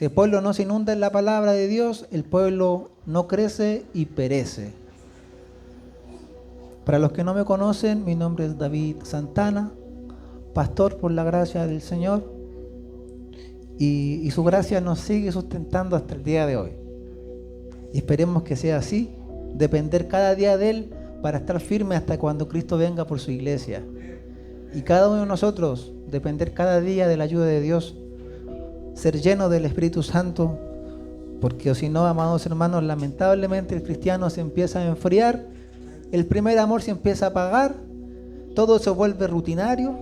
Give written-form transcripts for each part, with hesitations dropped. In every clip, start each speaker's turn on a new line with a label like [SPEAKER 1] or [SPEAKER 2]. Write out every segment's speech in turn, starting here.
[SPEAKER 1] Si el pueblo no se inunda en la palabra de Dios, el pueblo no crece y perece. Para los que no me conocen, mi nombre es David Santana, pastor por la gracia del Señor, y su gracia nos sigue sustentando hasta el día de hoy. Y esperemos que sea así, depender cada día de Él para estar firme hasta cuando Cristo venga por su iglesia. Y cada uno de nosotros, depender cada día de la ayuda de Dios, ser lleno del Espíritu Santo, porque si no, amados hermanos, lamentablemente el cristiano se empieza a enfriar, el primer amor se empieza a apagar, todo se vuelve rutinario,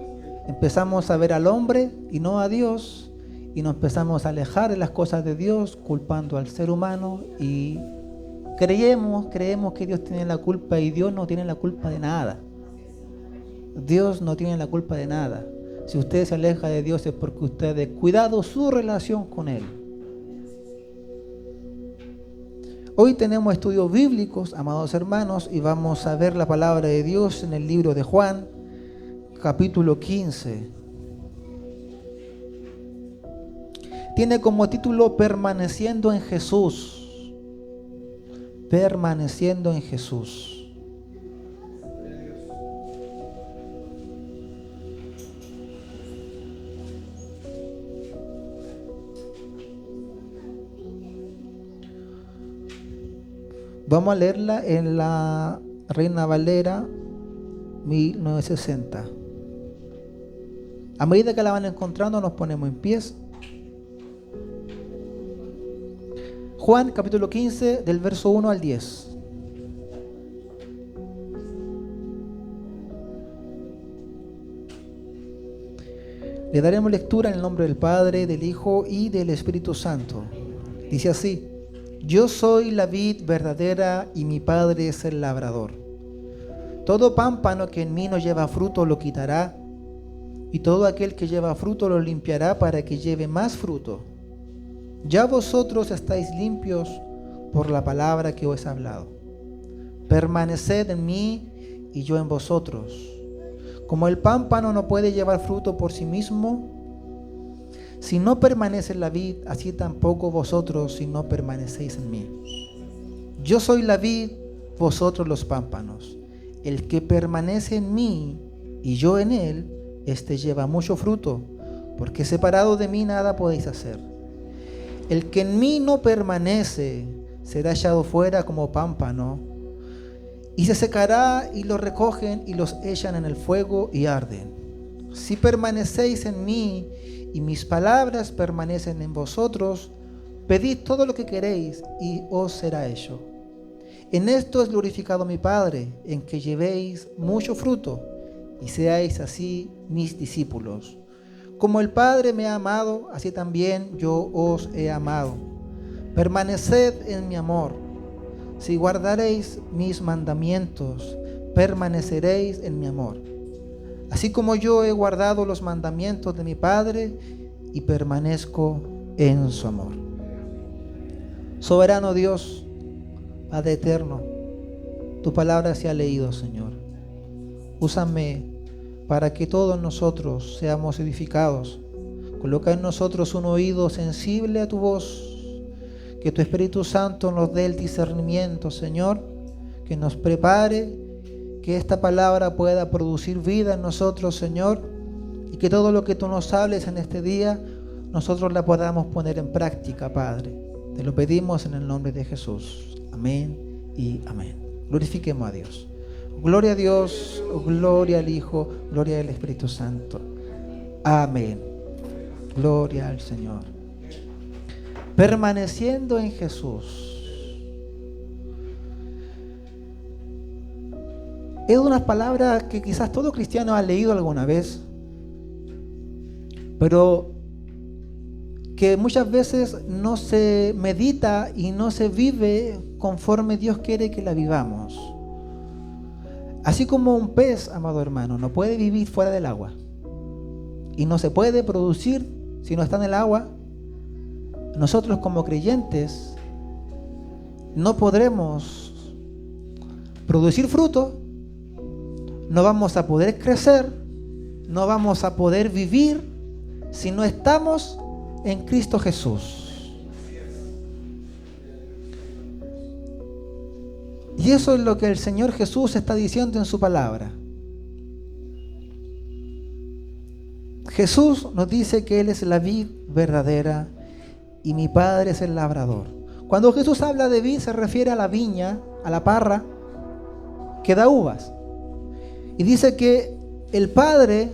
[SPEAKER 1] empezamos a ver al hombre y no a Dios, y nos empezamos a alejar de las cosas de Dios, culpando al ser humano, y creemos que Dios tiene la culpa, y Dios no tiene la culpa de nada. Dios no tiene la culpa de nada. Si usted se aleja de Dios es porque usted ha descuidado su relación con Él. Hoy tenemos estudios bíblicos, amados hermanos, y vamos a ver la palabra de Dios en el libro de Juan, capítulo 15. Tiene como título Permaneciendo en Jesús. Permaneciendo en Jesús. Vamos a leerla en la Reina Valera 1960. A medida que la van encontrando, nos ponemos en pies. Juan capítulo 15, del verso 1 al 10. Le daremos lectura en el nombre del Padre, del Hijo y del Espíritu Santo. Dice así: Yo soy la vid verdadera y mi Padre es el labrador. Todo pámpano que en mí no lleva fruto lo quitará, y todo aquel que lleva fruto lo limpiará para que lleve más fruto. Ya vosotros estáis limpios por la palabra que os he hablado. Permaneced en mí y yo en vosotros. Como el pámpano no puede llevar fruto por sí mismo, si no permanece en la vid, así tampoco vosotros si no permanecéis en mí. Yo soy la vid, vosotros los pámpanos. El que permanece en mí y yo en él, éste lleva mucho fruto, porque separado de mí nada podéis hacer. El que en mí no permanece será echado fuera como pámpano, y se secará, y los recogen y los echan en el fuego y arden. Si permanecéis en mí y mis palabras permanecen en vosotros, pedid todo lo que queréis y os será hecho. En esto es glorificado mi Padre, en que llevéis mucho fruto y seáis así mis discípulos. Como el Padre me ha amado, así también yo os he amado. Permaneced en mi amor. Si guardaréis mis mandamientos, permaneceréis en mi amor. Así como yo he guardado los mandamientos de mi Padre y permanezco en su amor. Soberano Dios, Padre eterno, tu palabra se ha leído, Señor. Úsame para que todos nosotros seamos edificados. Coloca en nosotros un oído sensible a tu voz. Que tu Espíritu Santo nos dé el discernimiento, Señor, que nos prepare, que esta palabra pueda producir vida en nosotros, Señor, y que todo lo que tú nos hables en este día, nosotros la podamos poner en práctica, Padre. Te lo pedimos en el nombre de Jesús. Amén y amén. Glorifiquemos a Dios. Gloria a Dios, gloria al Hijo, gloria al Espíritu Santo. Amén. Gloria al Señor. Permaneciendo en Jesús. Es una palabra que quizás todo cristiano ha leído alguna vez, pero que muchas veces no se medita y no se vive conforme Dios quiere que la vivamos. Así como un pez, amado hermano, no puede vivir fuera del agua y no se puede producir si no está en el agua, nosotros como creyentes no podremos producir fruto, no vamos a poder crecer, no vamos a poder vivir si no estamos en Cristo Jesús. Y eso es lo que el Señor Jesús está diciendo en su palabra. Jesús nos dice que Él es la vid verdadera y mi Padre es el labrador. Cuando Jesús habla de vid se refiere a la viña, a la parra que da uvas. Y dice que el Padre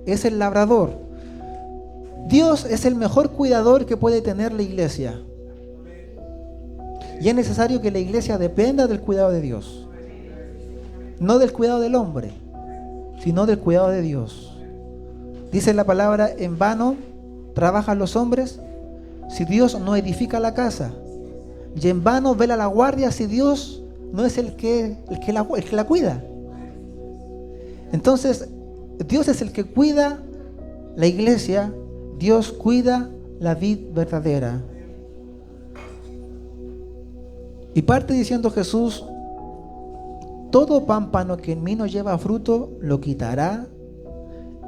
[SPEAKER 1] es el labrador. Dios es el mejor cuidador que puede tener la iglesia. Y es necesario que la iglesia dependa del cuidado de Dios. No del cuidado del hombre, sino del cuidado de Dios. Dice la palabra, en vano trabajan los hombres si Dios no edifica la casa. Y en vano vela la guardia si Dios no es el que la cuida. Entonces, Dios es el que cuida la iglesia. Dios cuida la vid verdadera. Y parte diciendo Jesús, todo pámpano que en mí no lleva fruto, lo quitará,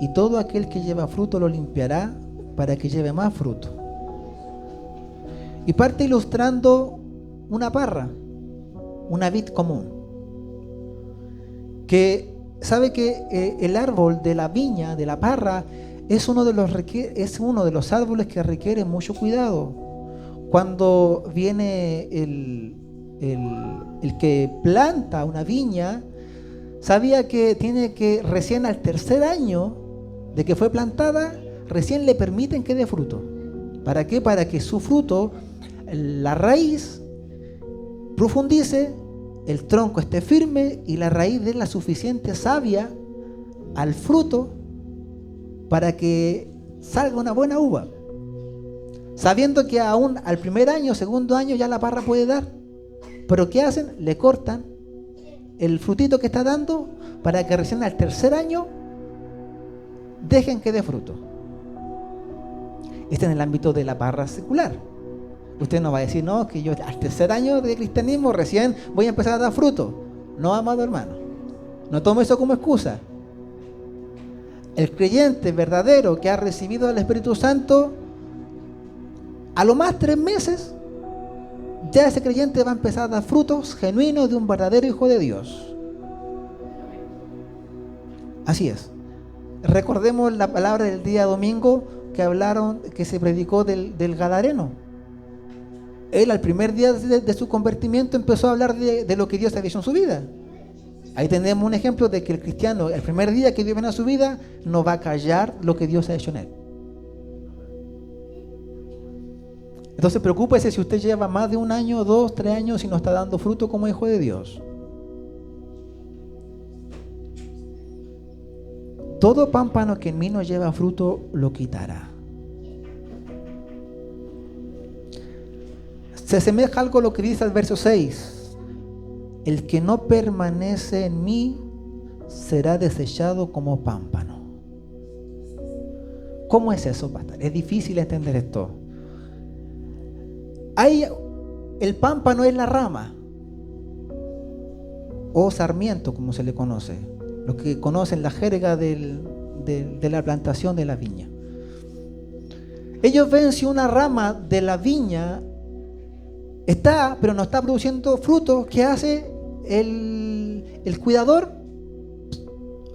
[SPEAKER 1] y todo aquel que lleva fruto lo limpiará para que lleve más fruto. Y parte ilustrando una parra, una vid común, que sabe que el árbol de la viña, de la parra, es uno de los árboles que requiere mucho cuidado. Cuando viene el que planta una viña, sabía que tiene que recién al tercer año de que fue plantada, recién le permiten que dé fruto. ¿Para qué? Para que su fruto, la raíz, profundice, el tronco esté firme y la raíz dé la suficiente savia al fruto para que salga una buena uva. Sabiendo que aún al primer año, segundo año ya la parra puede dar. Pero ¿qué hacen? Le cortan el frutito que está dando para que recién al tercer año dejen que dé fruto. Este es en el ámbito de la parra secular. Usted no va a decir, no, que yo al tercer año de cristianismo recién voy a empezar a dar fruto. No, amado hermano, no tome eso como excusa. El creyente verdadero que ha recibido el Espíritu Santo, a lo más 3 meses, ya ese creyente va a empezar a dar frutos genuinos de un verdadero hijo de Dios. Así es. Recordemos la palabra del día domingo que se predicó del Gadareno. Él al primer día de su convertimiento empezó a hablar de lo que Dios había hecho en su vida. Ahí tenemos un ejemplo de que el cristiano, el primer día que Dios viene a su vida, no va a callar lo que Dios ha hecho en él. Entonces preocúpese si usted lleva más de 1 año, 2, 3 años y no está dando fruto como hijo de Dios. Todo pámpano que en mí no lleva fruto, lo quitará. Se asemeja algo a lo que dice el verso 6. El que no permanece en mí será desechado como pámpano. ¿Cómo es eso, pastor? Es difícil entender esto. El pámpano es la rama o sarmiento, como se le conoce. Los que conocen la jerga de la plantación de la viña. Ellos ven si una rama de la viña está, pero no está produciendo frutos. ¿Qué hace el cuidador?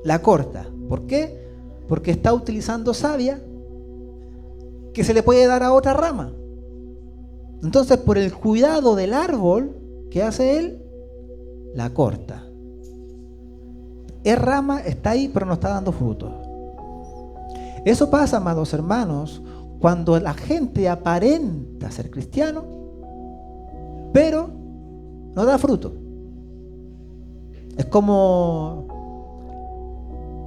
[SPEAKER 1] La corta. ¿Por qué? Porque está utilizando savia que se le puede dar a otra rama. Entonces, por el cuidado del árbol, ¿qué hace él? La corta. Es rama, está ahí, pero no está dando fruto. Eso pasa, amados hermanos, cuando la gente aparenta ser cristiano, pero no da fruto. Es como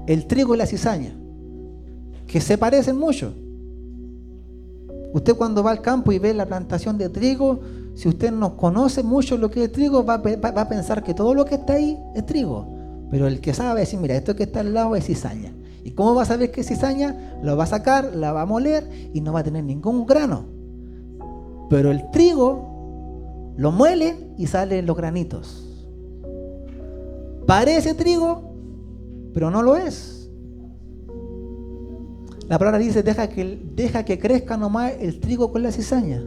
[SPEAKER 1] el trigo y la cizaña, que se parecen mucho. Usted cuando va al campo y ve la plantación de trigo, si usted no conoce mucho lo que es trigo, va a pensar que todo lo que está ahí es trigo. Pero el que sabe decir, mira, esto que está al lado es cizaña. ¿Y cómo va a saber que es cizaña? Lo va a sacar, la va a moler y no va a tener ningún grano. Pero el trigo lo muelen y salen los granitos. Parece trigo, pero no lo es. La palabra dice, deja que crezca nomás el trigo con la cizaña.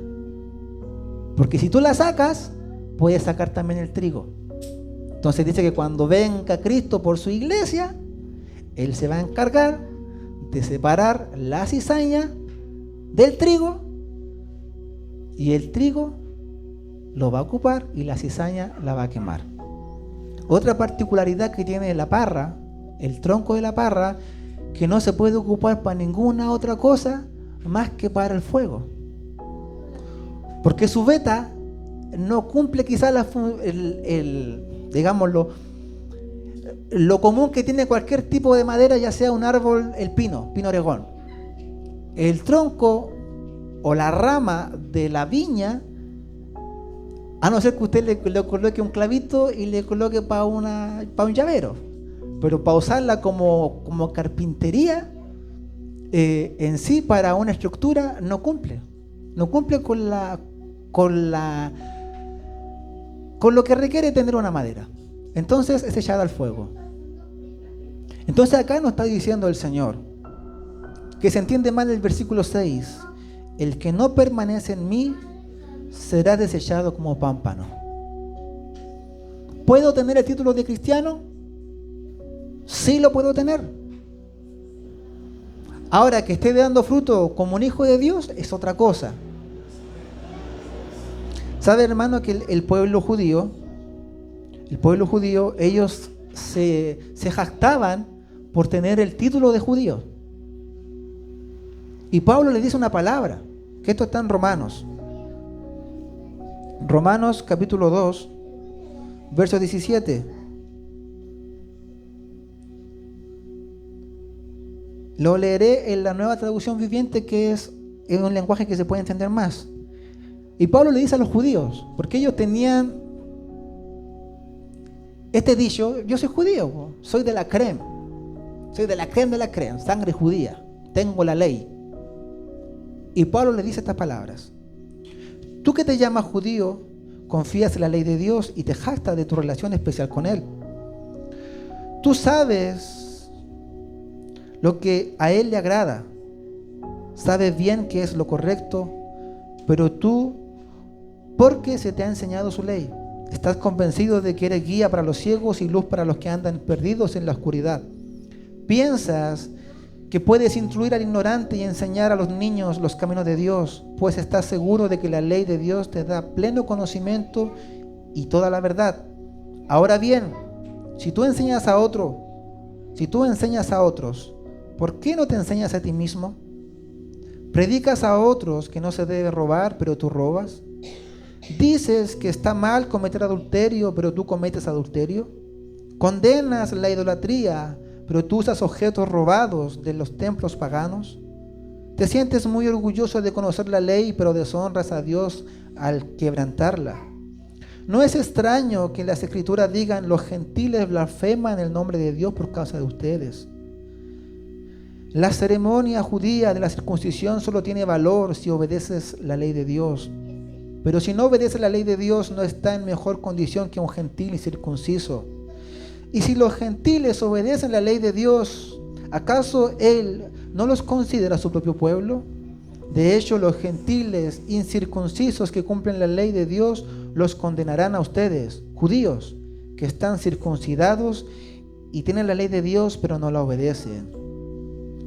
[SPEAKER 1] Porque si tú la sacas, puedes sacar también el trigo. Entonces dice que cuando venga Cristo por su iglesia, Él se va a encargar de separar la cizaña del trigo, y el trigo lo va a ocupar y la cizaña la va a quemar. Otra particularidad que tiene la parra, el tronco de la parra, que no se puede ocupar para ninguna otra cosa más que para el fuego. Porque su veta no cumple quizás digámoslo, lo común que tiene cualquier tipo de madera, ya sea un árbol, el pino oregón. El tronco o la rama de la viña, a no ser que usted le coloque un clavito y le coloque para un llavero, pero para usarla como carpintería, en sí, para una estructura, no cumple con lo que requiere tener una madera. Entonces es echada al fuego. Entonces acá nos está diciendo el Señor, que se entiende mal el versículo 6, el que no permanece en mí será desechado como pámpano. ¿Puedo tener el título de cristiano? Sí, lo puedo tener. Ahora, que esté dando fruto como un hijo de Dios es otra cosa. ¿Sabe, hermano, que el pueblo judío, ellos se jactaban por tener el título de judío? Y Pablo le dice una palabra, que esto está en Romanos capítulo 2, verso 17. Lo leeré en la Nueva Traducción Viviente, que es un lenguaje que se puede entender más. Y Pablo le dice a los judíos, porque ellos tenían este dicho: yo soy judío, soy de la crema, de la crema, sangre judía, tengo la ley. Y Pablo le dice estas palabras: tú que te llamas judío, confías en la ley de Dios y te jactas de tu relación especial con Él. Tú sabes lo que a Él le agrada, sabes bien qué es lo correcto, pero tú, porque se te ha enseñado su ley, estás convencido de que eres guía para los ciegos y luz para los que andan perdidos en la oscuridad. Piensas que puedes instruir al ignorante y enseñar a los niños los caminos de Dios, pues estás seguro de que la ley de Dios te da pleno conocimiento y toda la verdad. Ahora bien, si tú enseñas a otros, ¿por qué no te enseñas a ti mismo? ¿Predicas a otros que no se debe robar, pero tú robas? ¿Dices que está mal cometer adulterio, pero tú cometes adulterio? ¿Condenas la idolatría, pero tú usas objetos robados de los templos paganos? ¿Te sientes muy orgulloso de conocer la ley, pero deshonras a Dios al quebrantarla? No es extraño que las Escrituras digan: los gentiles blasfeman el nombre de Dios por causa de ustedes. La ceremonia judía de la circuncisión solo tiene valor si obedeces la ley de Dios. Pero si no obedeces la ley de Dios, no está en mejor condición que un gentil incircunciso. Y si los gentiles obedecen la ley de Dios, ¿acaso Él no los considera su propio pueblo? De hecho, los gentiles incircuncisos que cumplen la ley de Dios los condenarán a ustedes, judíos, que están circuncidados y tienen la ley de Dios, pero no la obedecen.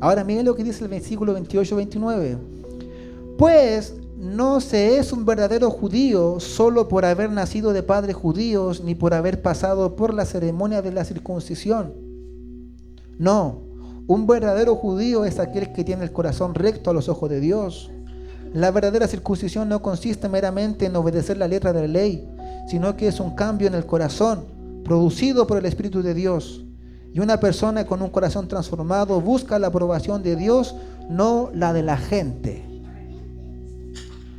[SPEAKER 1] Ahora miren lo que dice el versículo 28-29. Pues no se es un verdadero judío solo por haber nacido de padres judíos, ni por haber pasado por la ceremonia de la circuncisión. No, un verdadero judío es aquel que tiene el corazón recto a los ojos de Dios. La verdadera circuncisión no consiste meramente en obedecer la letra de la ley, sino que es un cambio en el corazón, producido por el Espíritu de Dios. Y una persona con un corazón transformado busca la aprobación de Dios, no la de la gente.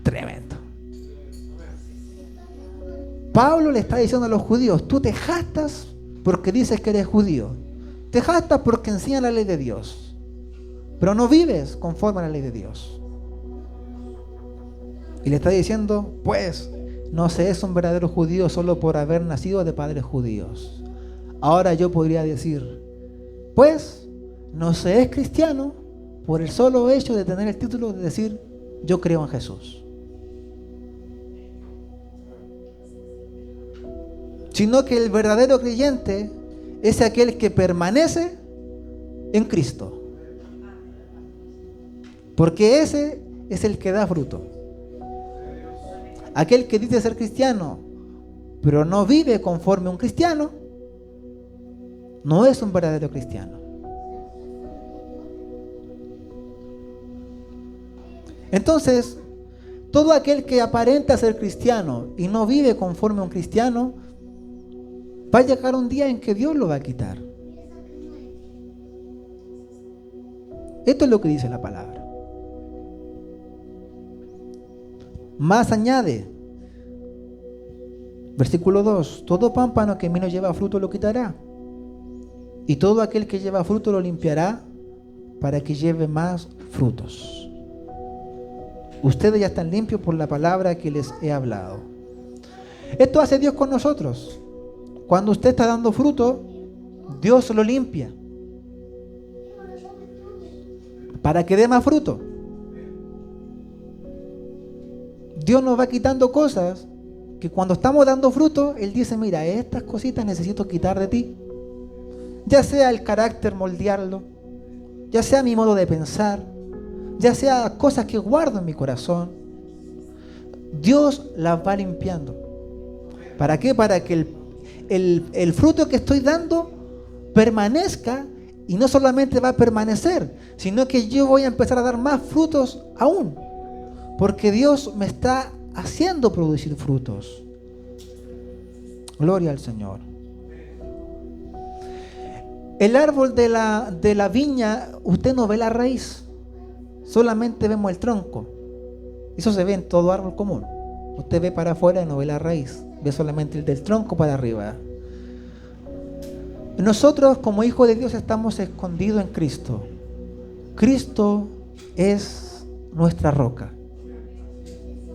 [SPEAKER 1] Tremendo. Pablo le está diciendo a los judíos: tú te jactas porque dices que eres judío. Te jactas porque enseñas la ley de Dios, pero no vives conforme a la ley de Dios. Y le está diciendo: pues no se es un verdadero judío solo por haber nacido de padres judíos. Ahora yo podría decir: pues no se es cristiano por el solo hecho de tener el título de decir: yo creo en Jesús. sino que el verdadero creyente es aquel que permanece en Cristo. Porque ese es el que da fruto. Aquel que dice ser cristiano, pero no vive conforme a un cristiano, no es un verdadero cristiano. Entonces, todo aquel que aparenta ser cristiano y no vive conforme a un cristiano, va a llegar un día en que Dios lo va a quitar. Esto es lo que dice la palabra. Más añade, versículo 2, todo pámpano que en mí no lleva fruto lo quitará, y todo aquel que lleva fruto lo limpiará para que lleve más frutos. Ustedes ya están limpios por la palabra que les he hablado. Esto hace Dios con nosotros. Cuando usted está dando fruto, Dios lo limpia para que dé más fruto. Dios nos va quitando cosas que cuando estamos dando fruto, Él dice, mira, estas cositas necesito quitar de ti. Ya sea el carácter, moldearlo, ya sea mi modo de pensar, ya sea cosas que guardo en mi corazón. Dios las va limpiando. ¿Para qué? Para que el fruto que estoy dando permanezca, y no solamente va a permanecer, sino que yo voy a empezar a dar más frutos aún. Porque Dios me está haciendo producir frutos. Gloria al Señor. El árbol de la viña, usted no ve la raíz, solamente vemos el tronco. Eso se ve en todo árbol común. Usted ve para afuera y no ve la raíz, ve solamente el del tronco para arriba. Nosotros como hijos de Dios estamos escondidos en Cristo. Cristo es nuestra roca.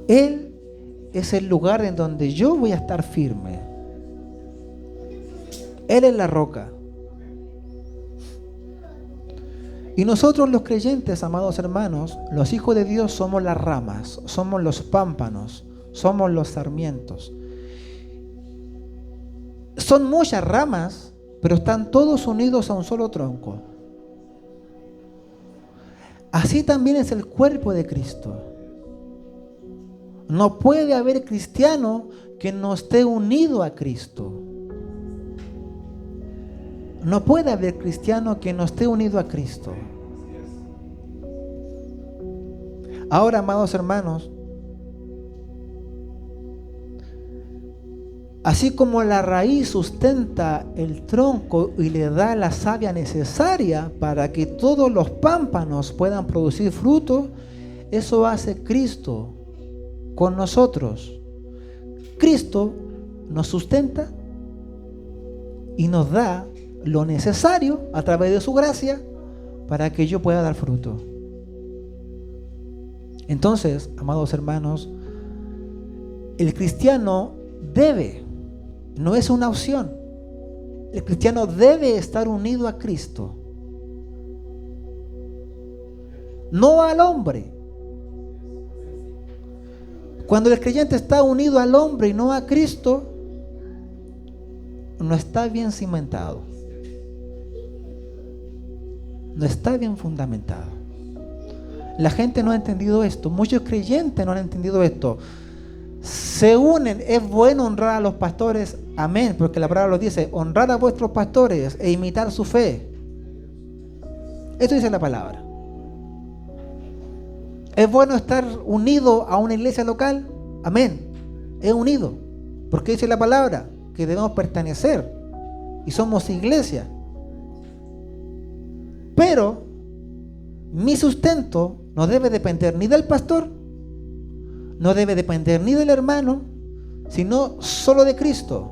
[SPEAKER 1] Él es el lugar en donde yo voy a estar firme. Él es la roca. Y nosotros los creyentes, amados hermanos, los hijos de Dios somos las ramas, somos los pámpanos, somos los sarmientos. Son muchas ramas, pero están todos unidos a un solo tronco. Así también es el cuerpo de Cristo. No puede haber cristiano que no esté unido a Cristo. No puede haber cristiano que no esté unido a Cristo. Ahora, amados hermanos, así como la raíz sustenta el tronco y le da la savia necesaria para que todos los pámpanos puedan producir fruto, eso hace Cristo con nosotros. Cristo nos sustenta y nos da lo necesario a través de su gracia para que yo pueda dar fruto. Entonces, amados hermanos, el cristiano debe, no es una opción, el cristiano debe estar unido a Cristo, no al hombre. Cuando el creyente está unido al hombre y no a Cristo, no está bien cimentado, no está bien fundamentado. La gente no ha entendido esto, muchos creyentes no han entendido esto. Se unen, es bueno honrar a los pastores, amén, porque la palabra lo dice, honrar a vuestros pastores e imitar su fe. Esto dice la palabra. ¿Es bueno estar unido a una iglesia local? Amén. Es unido. Porque dice la palabra que debemos pertenecer y somos iglesia. Pero mi sustento no debe depender ni del pastor, no debe depender ni del hermano, sino solo de Cristo.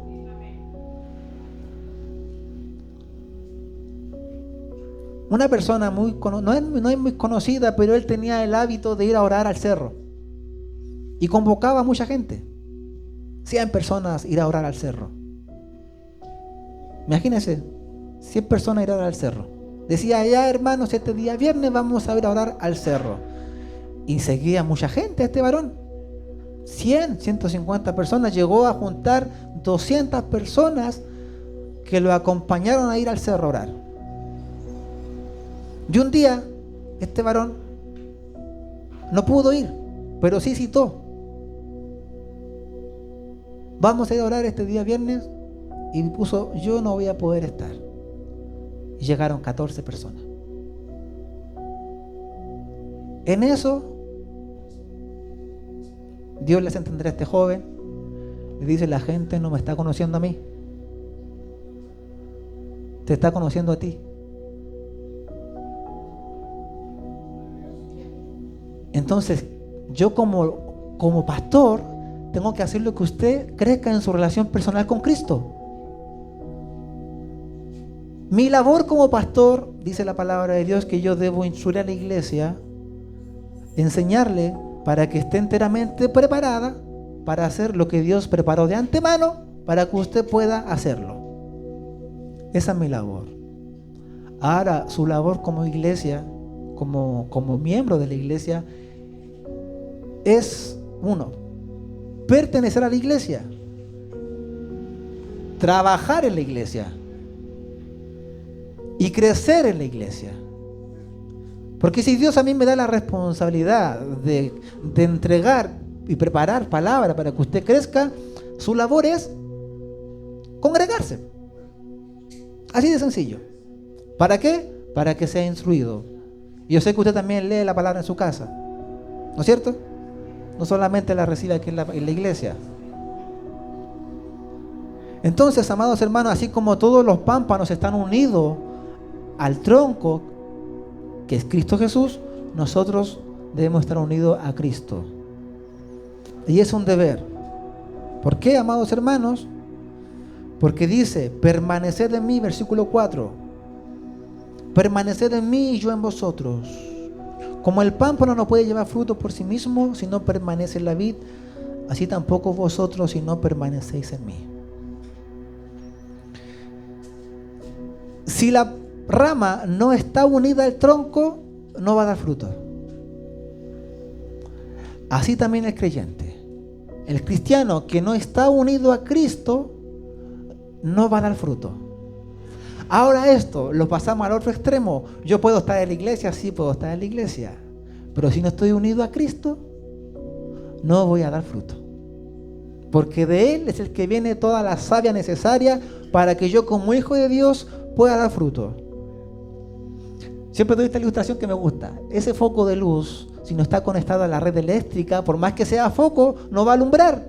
[SPEAKER 1] Una persona no es muy conocida, pero él tenía el hábito de ir a orar al cerro. Y convocaba a mucha gente. 100 personas ir a orar al cerro. Imagínense, 100 personas ir a orar al cerro. Decía, ya hermanos, este día viernes vamos a ir a orar al cerro. Y seguía mucha gente a este varón. 100, 150 personas, llegó a juntar 200 personas que lo acompañaron a ir al cerro a orar. Y un día, este varón no pudo ir, pero sí citó: vamos a ir a orar este día viernes, y puso: yo no voy a poder estar. Y llegaron 14 personas. En eso, Dios les entenderá a este joven. Le dice: la gente no me está conociendo a mí, te está conociendo a ti. Entonces, yo como pastor, tengo que hacer lo que usted crezca en su relación personal con Cristo. Mi labor como pastor, dice la palabra de Dios, que yo debo instruir a la iglesia, enseñarle para que esté enteramente preparada para hacer lo que Dios preparó de antemano para que usted pueda hacerlo. Esa es mi labor. Ahora, su labor como iglesia, como miembro de la iglesia, es: uno, pertenecer a la iglesia, trabajar en la iglesia y crecer en la iglesia. Porque si Dios a mí me da la responsabilidad de entregar y preparar palabra para que usted crezca, su labor es congregarse. Así de sencillo. ¿Para qué? Para que sea instruido. Y yo sé que usted también lee la palabra en su casa, ¿no es cierto? No solamente la recibe aquí en la iglesia. Entonces, amados hermanos, así como todos los pámpanos están unidos al tronco que es Cristo Jesús, nosotros debemos estar unidos a Cristo. Y es un deber. ¿Por qué, amados hermanos? Porque dice: permaneced en mí, versículo 4. Permaneced en mí y yo en vosotros. Como el pámpano no puede llevar fruto por sí mismo si no permanece en la vid, así tampoco vosotros si no permanecéis en mí. Si la rama no está unida al tronco, no va a dar fruto. Así también el creyente. El cristiano que no está unido a Cristo no va a dar fruto. Ahora esto lo pasamos al otro extremo. Yo puedo estar en la iglesia, sí puedo estar en la iglesia, pero si no estoy unido a Cristo, no voy a dar fruto. Porque de Él es el que viene toda la savia necesaria para que yo como hijo de Dios pueda dar fruto. Siempre doy esta ilustración que me gusta. Ese foco de luz, si no está conectado a la red eléctrica, por más que sea foco, no va a alumbrar.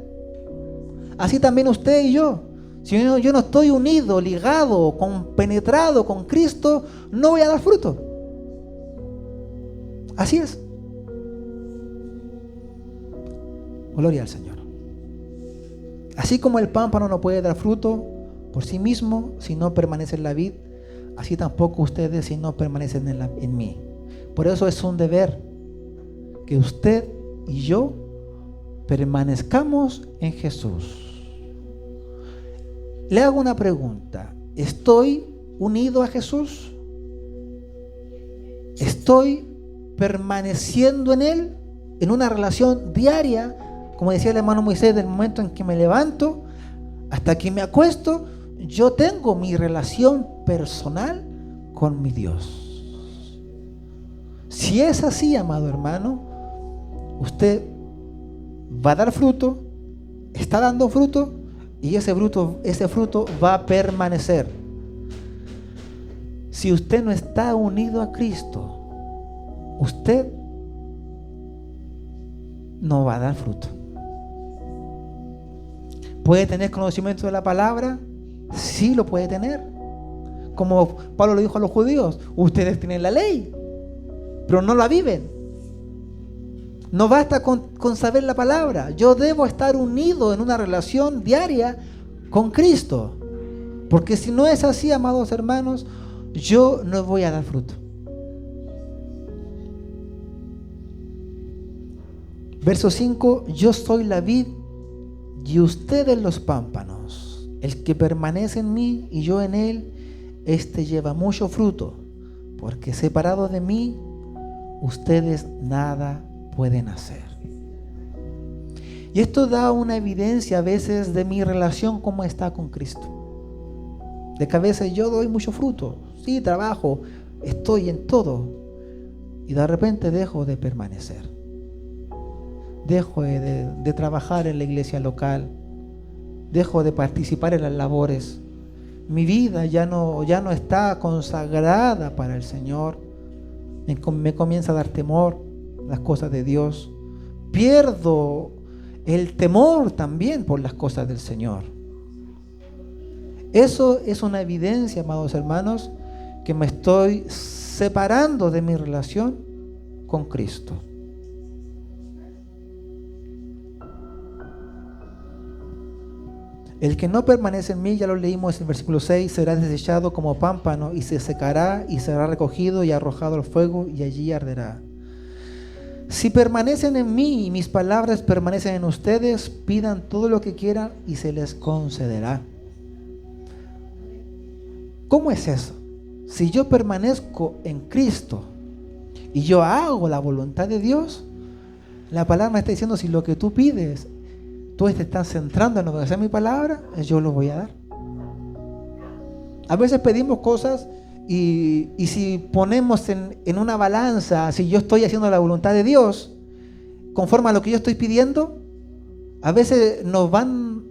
[SPEAKER 1] Así también usted y yo. Si yo no estoy unido, ligado, compenetrado con Cristo, no voy a dar fruto. Así es. Gloria al Señor. Así como el pámpano no puede dar fruto por sí mismo si no permanece en la vid, así tampoco ustedes si no permanecen en mí. Por eso es un deber que usted y yo permanezcamos en Jesús. Le hago una pregunta: ¿estoy unido a Jesús? ¿Estoy permaneciendo en Él en una relación diaria? Como decía el hermano Moisés, del momento en que me levanto hasta que me acuesto, yo tengo mi relación personal con mi Dios. Si es así, amado hermano, usted va a dar fruto, está dando fruto, y ese fruto va a permanecer. Si usted no está unido a Cristo, usted no va a dar fruto. ¿Puede tener conocimiento de la palabra? Sí, lo puede tener. Como Pablo le dijo a los judíos: ustedes tienen la ley, pero no la viven. No basta con saber la palabra. Yo debo estar unido en una relación diaria con Cristo. Porque si no es así, amados hermanos, yo no voy a dar fruto. Verso 5: yo soy la vid y ustedes los pámpanos. El que permanece en mí y yo en él, este lleva mucho fruto, porque separado de mí, ustedes nada pueden hacer. Y esto da una evidencia a veces de mi relación cómo está con Cristo. De que a veces yo doy mucho fruto. Sí, trabajo, estoy en todo. Y de repente dejo de permanecer. Dejo de trabajar en la iglesia local. Dejo de participar en las labores. Mi vida ya no está consagrada para el Señor. Me comienza a dar temor las cosas de Dios. Pierdo el temor también por las cosas del Señor. Eso es una evidencia, amados hermanos, que me estoy separando de mi relación con Cristo. El que no permanece en mí, ya lo leímos en el versículo 6, será desechado como pámpano y se secará y será recogido y arrojado al fuego y allí arderá. Si permanecen en mí y mis palabras permanecen en ustedes, pidan todo lo que quieran y se les concederá. ¿Cómo es eso? Si yo permanezco en Cristo y yo hago la voluntad de Dios, la palabra me está diciendo, si lo que tú pides, tú te estás centrando en obedecer mi palabra, yo lo voy a dar. A veces pedimos cosas y si ponemos en una balanza, si yo estoy haciendo la voluntad de Dios, conforme a lo que yo estoy pidiendo, a veces nos van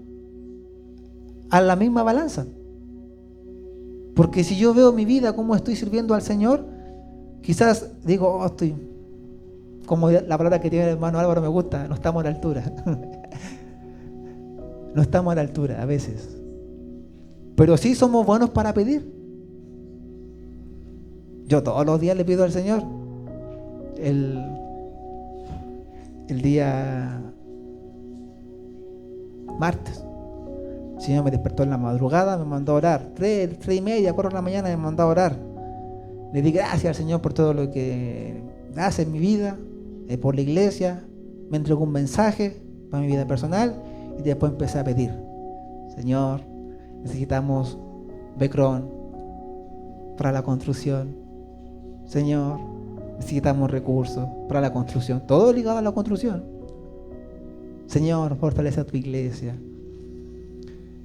[SPEAKER 1] a la misma balanza. Porque si yo veo mi vida, cómo estoy sirviendo al Señor, quizás digo, estoy, como la palabra que tiene el hermano Álvaro me gusta, no estamos a la altura. No estamos a la altura a veces. Pero sí somos buenos para pedir. Yo todos los días le pido al Señor. El día martes, el Señor me despertó en la madrugada, me mandó a orar. 3:30, 4 de la mañana me mandó a orar. Le di gracias al Señor por todo lo que hace en mi vida, por la iglesia. Me entregó un mensaje para mi vida personal. Y después empecé a pedir, Señor, necesitamos becrón para la construcción. Señor, necesitamos recursos para la construcción. Todo ligado a la construcción. Señor, fortalece a tu iglesia.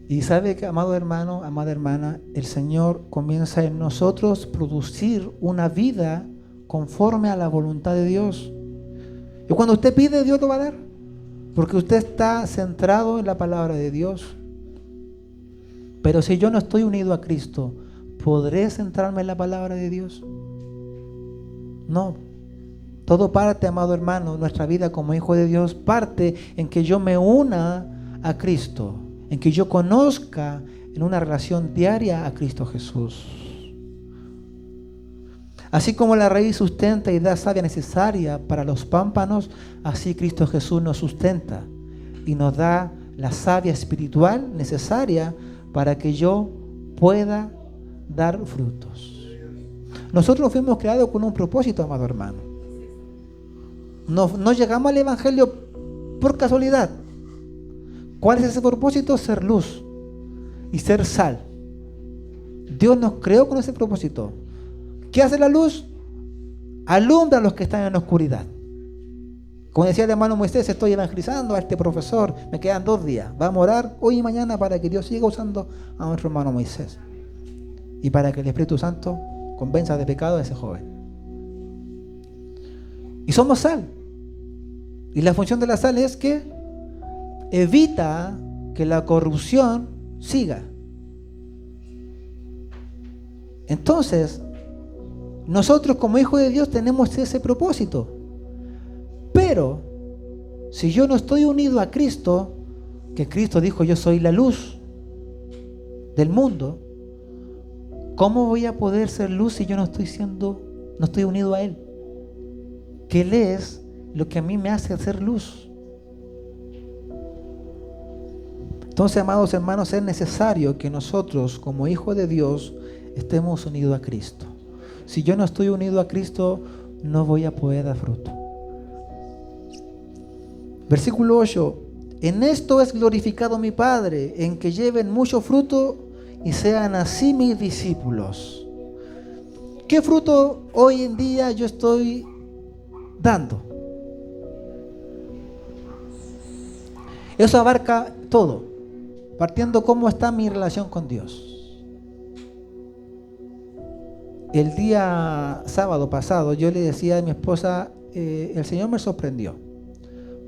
[SPEAKER 1] Y sabe que, amado hermano, amada hermana, el Señor comienza en nosotros producir una vida conforme a la voluntad de Dios. Y cuando usted pide, Dios lo va a dar. Porque usted está centrado en la palabra de Dios. Pero si yo no estoy unido a Cristo, ¿podré centrarme en la palabra de Dios? No. Todo parte, amado hermano, nuestra vida como hijo de Dios parte en que yo me una a Cristo, en que yo conozca en una relación diaria a Cristo Jesús. Así como la raíz sustenta y da savia necesaria para los pámpanos, así Cristo Jesús nos sustenta y nos da la savia espiritual necesaria para que yo pueda dar frutos. Nosotros fuimos creados con un propósito, amado hermano. No llegamos al Evangelio por casualidad. ¿Cuál es ese propósito? Ser luz y ser sal. Dios nos creó con ese propósito. ¿Qué hace la luz? Alumbra a los que están en la oscuridad. Como decía el hermano Moisés, estoy evangelizando a este profesor, me quedan 2 días. Vamos a orar hoy y mañana para que Dios siga usando a nuestro hermano Moisés. Y para que el Espíritu Santo convenza de pecado a ese joven. Y somos sal. Y la función de la sal es que evita que la corrupción siga. Entonces, nosotros como hijos de Dios tenemos ese propósito. Pero, si yo no estoy unido a Cristo, que Cristo dijo, yo soy la luz del mundo, ¿cómo voy a poder ser luz si yo no estoy unido a Él? Que Él es lo que a mí me hace ser luz. Entonces, amados hermanos, es necesario que nosotros, como hijos de Dios, estemos unidos a Cristo. Si yo no estoy unido a Cristo, no voy a poder dar fruto. Versículo 8. En esto es glorificado mi Padre, en que lleven mucho fruto y sean así mis discípulos. ¿Qué fruto hoy en día yo estoy dando? Eso abarca todo, partiendo cómo está mi relación con Dios. El día sábado pasado yo le decía a mi esposa, el Señor me sorprendió,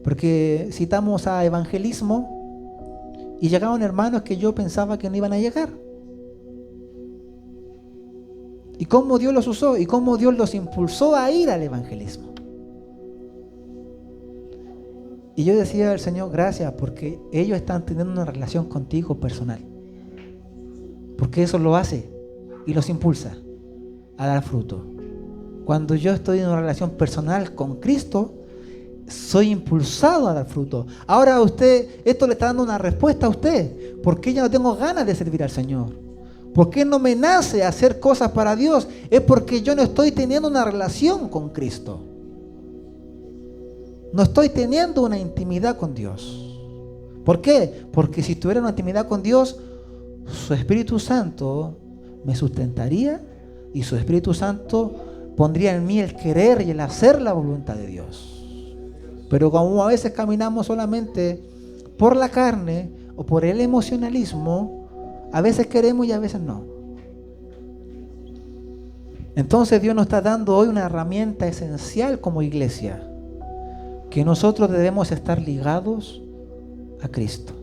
[SPEAKER 1] porque citamos a evangelismo y llegaban hermanos que yo pensaba que no iban a llegar. Y cómo Dios los usó y cómo Dios los impulsó a ir al evangelismo. Y yo decía al Señor, gracias, porque ellos están teniendo una relación contigo personal. Porque eso lo hace y los impulsa a dar fruto. Cuando yo estoy en una relación personal con Cristo, soy impulsado a dar fruto. Ahora esto le está dando una respuesta a usted. ¿Por qué ya no tengo ganas de servir al Señor? ¿Por qué no me nace hacer cosas para Dios? Es porque yo no estoy teniendo una relación con Cristo. No estoy teniendo una intimidad con Dios. ¿Por qué? Porque si tuviera una intimidad con Dios, su Espíritu Santo me sustentaría y su Espíritu Santo pondría en mí el querer y el hacer la voluntad de Dios. Pero como a veces caminamos solamente por la carne o por el emocionalismo, a veces queremos y a veces no. Entonces Dios nos está dando hoy una herramienta esencial como iglesia, que nosotros debemos estar ligados a Cristo,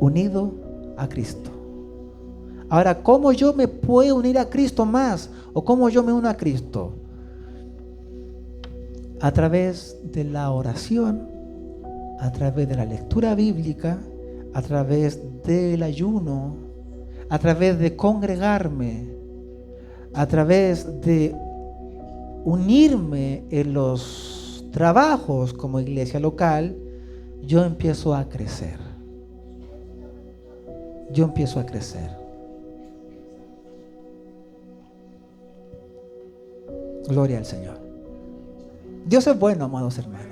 [SPEAKER 1] unidos a Cristo. Ahora, ¿cómo yo me puedo unir a Cristo más? ¿O cómo yo me uno a Cristo? A través de la oración, a través de la lectura bíblica, a través del ayuno, a través de congregarme, a través de unirme en los trabajos como iglesia local, yo empiezo a crecer. Yo empiezo a crecer. Gloria al Señor. Dios es bueno, amados hermanos.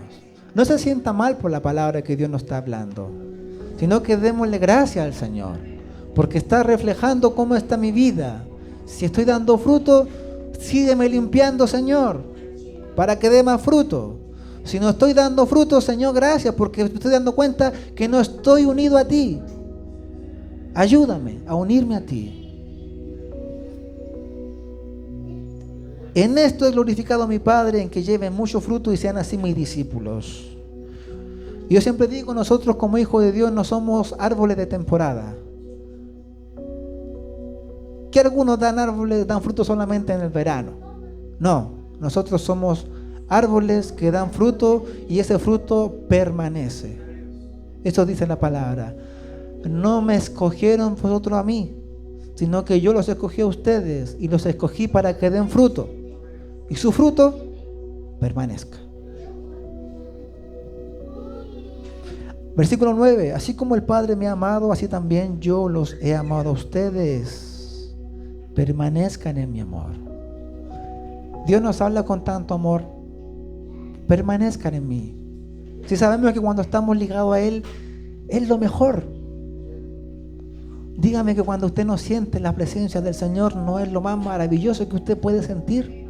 [SPEAKER 1] No se sienta mal por la palabra que Dios nos está hablando, sino que démosle gracias al Señor, porque está reflejando cómo está mi vida. Si estoy dando fruto, sígueme limpiando, Señor, para que dé más fruto. Si no estoy dando fruto, Señor, gracias, porque estoy dando cuenta que no estoy unido a ti. Ayúdame a unirme a ti. En esto he glorificado a mi Padre, en que lleven mucho fruto y sean así mis discípulos. Yo siempre digo, nosotros como hijos de Dios no somos árboles de temporada. Que algunos dan fruto solamente en el verano. No, nosotros somos árboles que dan fruto y ese fruto permanece. Eso dice la palabra. No me escogieron vosotros a mí, sino que yo los escogí a ustedes y los escogí para que den fruto y su fruto permanezca. Versículo 9. Así como el Padre me ha amado, así también yo los he amado a ustedes. Permanezcan en mi amor. Dios nos habla con tanto amor. Permanezcan en mí. Si sabemos que cuando estamos ligados a Él, es lo mejor. Dígame que cuando usted no siente la presencia del Señor, no es lo más maravilloso que usted puede sentir.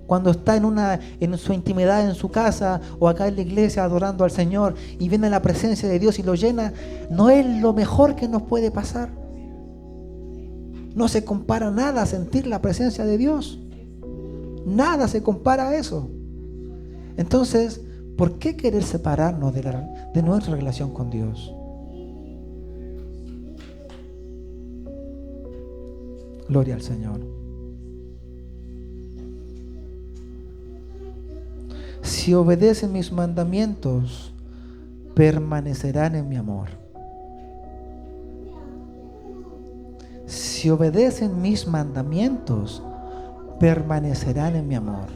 [SPEAKER 1] Cuando está en su intimidad en su casa o acá en la iglesia adorando al Señor y viene la presencia de Dios y lo llena, no es lo mejor que nos puede pasar. No se compara nada a sentir la presencia de Dios. Nada se compara a eso. Entonces, ¿por qué querer separarnos de nuestra relación con Dios? Gloria al Señor. Si obedecen mis mandamientos, permanecerán en mi amor. Si obedecen mis mandamientos, permanecerán en mi amor.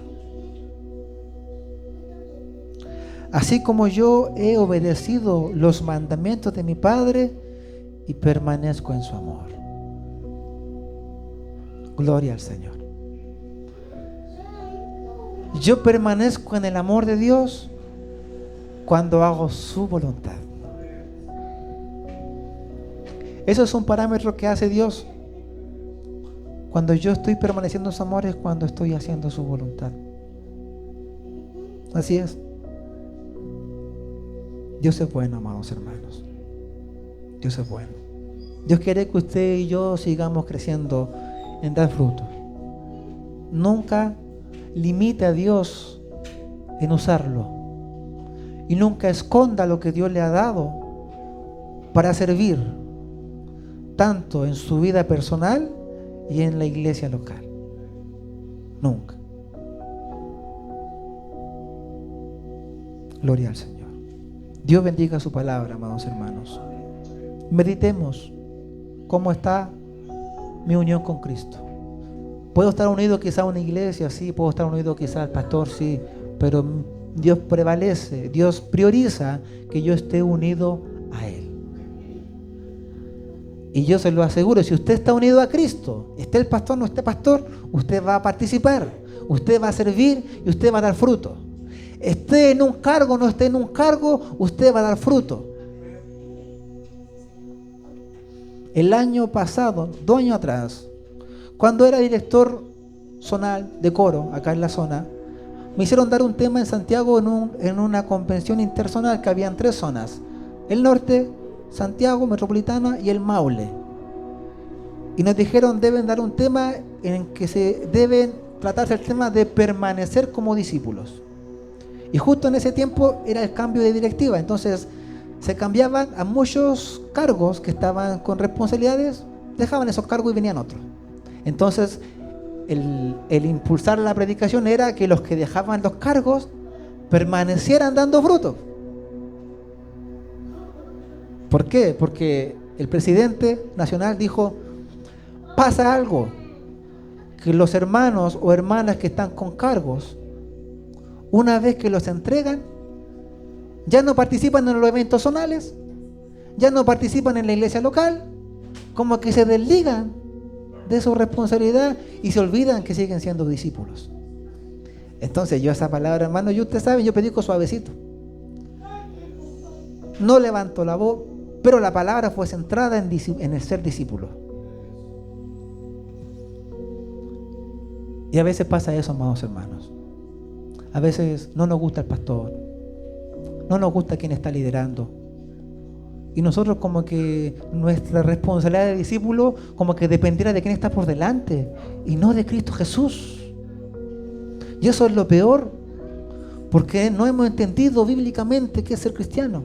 [SPEAKER 1] Así como yo he obedecido los mandamientos de mi Padre y permanezco en su amor. Gloria al Señor. Yo permanezco en el amor de Dios cuando hago su voluntad. Eso es un parámetro que hace Dios. Cuando yo estoy permaneciendo en su amor es cuando estoy haciendo su voluntad. Así es. Dios es bueno, amados hermanos. Dios es bueno. Dios quiere que usted y yo sigamos creciendo en dar fruto. Nunca limite a Dios en usarlo. Y nunca esconda lo que Dios le ha dado para servir, tanto en su vida personal y en la iglesia local. Nunca. Gloria al Señor. Dios bendiga su palabra, amados hermanos. Meditemos cómo está mi unión con Cristo. Puedo estar unido quizá a una iglesia, sí, puedo estar unido quizá al pastor, sí, pero Dios prevalece, Dios prioriza que yo esté unido a Él. Y yo se lo aseguro, si usted está unido a Cristo, esté el pastor, no esté pastor, usted va a participar, usted va a servir y usted va a dar fruto. Esté en un cargo, no esté en un cargo, usted va a dar fruto. El año pasado, 2 años atrás, cuando era director zonal de coro acá en la zona, me hicieron dar un tema en Santiago en una convención interzonal que habían 3 zonas: el norte, Santiago Metropolitana y el Maule. Y nos dijeron deben dar un tema en que se deben tratarse el tema de permanecer como discípulos. Y justo en ese tiempo era el cambio de directiva, entonces se cambiaban a muchos cargos que estaban con responsabilidades, dejaban esos cargos y venían otros. Entonces el impulsar la predicación era que los que dejaban los cargos permanecieran dando fruto. ¿Por qué? Porque el presidente nacional dijo, pasa algo, que los hermanos o hermanas que están con cargos, una vez que los entregan, ya no participan en los eventos zonales, ya no participan en la iglesia local, como que se desligan de su responsabilidad y se olvidan que siguen siendo discípulos. Entonces yo esa palabra, hermano, y ustedes saben, yo predico suavecito. No levanto la voz, pero la palabra fue centrada en el ser discípulo. Y a veces pasa eso, amados hermanos. A veces no nos gusta el pastor, no nos gusta quien está liderando. Y nosotros como que nuestra responsabilidad de discípulo como que dependiera de quién está por delante y no de Cristo Jesús. Y eso es lo peor, porque no hemos entendido bíblicamente qué es ser cristiano.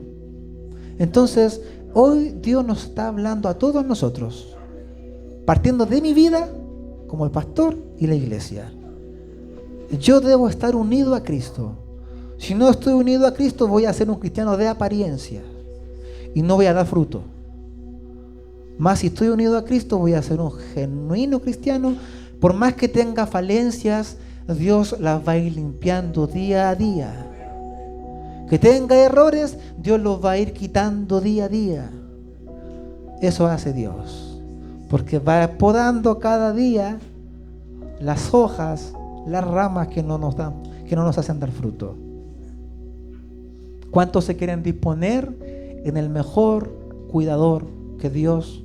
[SPEAKER 1] Entonces, hoy Dios nos está hablando a todos nosotros, partiendo de mi vida como el pastor y la iglesia. Yo debo estar unido a Cristo. Si no estoy unido a Cristo, voy a ser un cristiano de apariencia y no voy a dar fruto. Más si estoy unido a Cristo, voy a ser un genuino cristiano. Por más que tenga falencias, Dios las va a ir limpiando día a día. Que tenga errores, Dios los va a ir quitando día a día. Eso hace Dios, porque va podando cada día las hojas, las ramas que no nos hacen dar fruto. ¿Cuántos se quieren disponer en el mejor cuidador que Dios,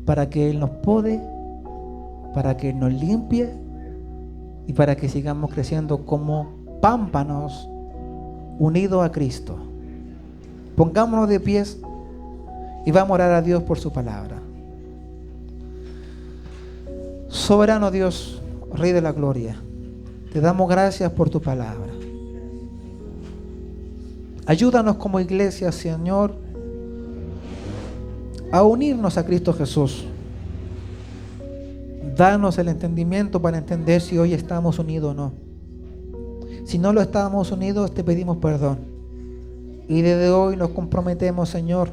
[SPEAKER 1] para que Él nos pode, para que Él nos limpie y para que sigamos creciendo como pámpanos unidos a Cristo? Pongámonos de pies y vamos a orar a Dios por su palabra. Soberano Dios, Rey de la Gloria, te damos gracias por tu palabra. Ayúdanos como iglesia, Señor, a unirnos a Cristo Jesús. Danos el entendimiento para entender si hoy estamos unidos o no. Si no lo estábamos unidos, te pedimos perdón. Y desde hoy nos comprometemos, Señor,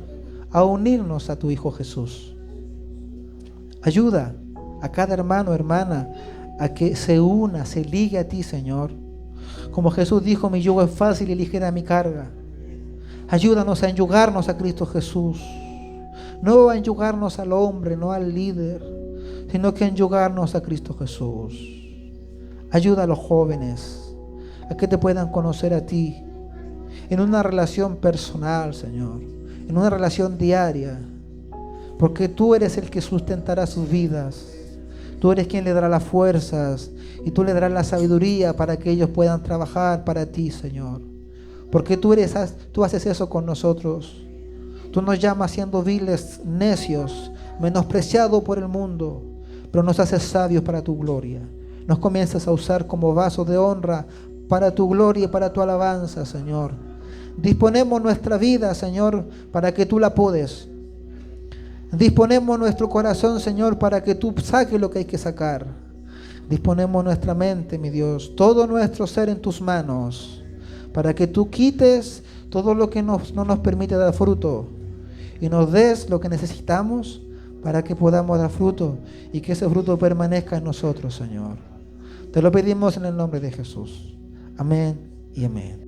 [SPEAKER 1] a unirnos a tu Hijo Jesús. Ayuda a cada hermano o hermana a que se una, se ligue a ti, Señor. Como Jesús dijo, mi yugo es fácil y ligera mi carga. Ayúdanos a enyugarnos a Cristo Jesús. No a enyugarnos al hombre, no al líder, sino que a enyugarnos a Cristo Jesús. Ayuda a los jóvenes a que te puedan conocer a ti en una relación personal, Señor, en una relación diaria, porque tú eres el que sustentará sus vidas. Tú eres quien le dará las fuerzas y tú le darás la sabiduría para que ellos puedan trabajar para ti, Señor. Porque tú haces eso con nosotros. Tú nos llamas siendo viles, necios, menospreciados por el mundo, pero nos haces sabios para tu gloria. Nos comienzas a usar como vaso de honra para tu gloria y para tu alabanza, Señor. Disponemos nuestra vida, Señor, para que tú la podes. Disponemos nuestro corazón, Señor, para que tú saques lo que hay que sacar. Disponemos nuestra mente, mi Dios, todo nuestro ser en tus manos, para que tú quites todo lo que no nos permite dar fruto y nos des lo que necesitamos para que podamos dar fruto y que ese fruto permanezca en nosotros, Señor. Te lo pedimos en el nombre de Jesús. Amén y amén.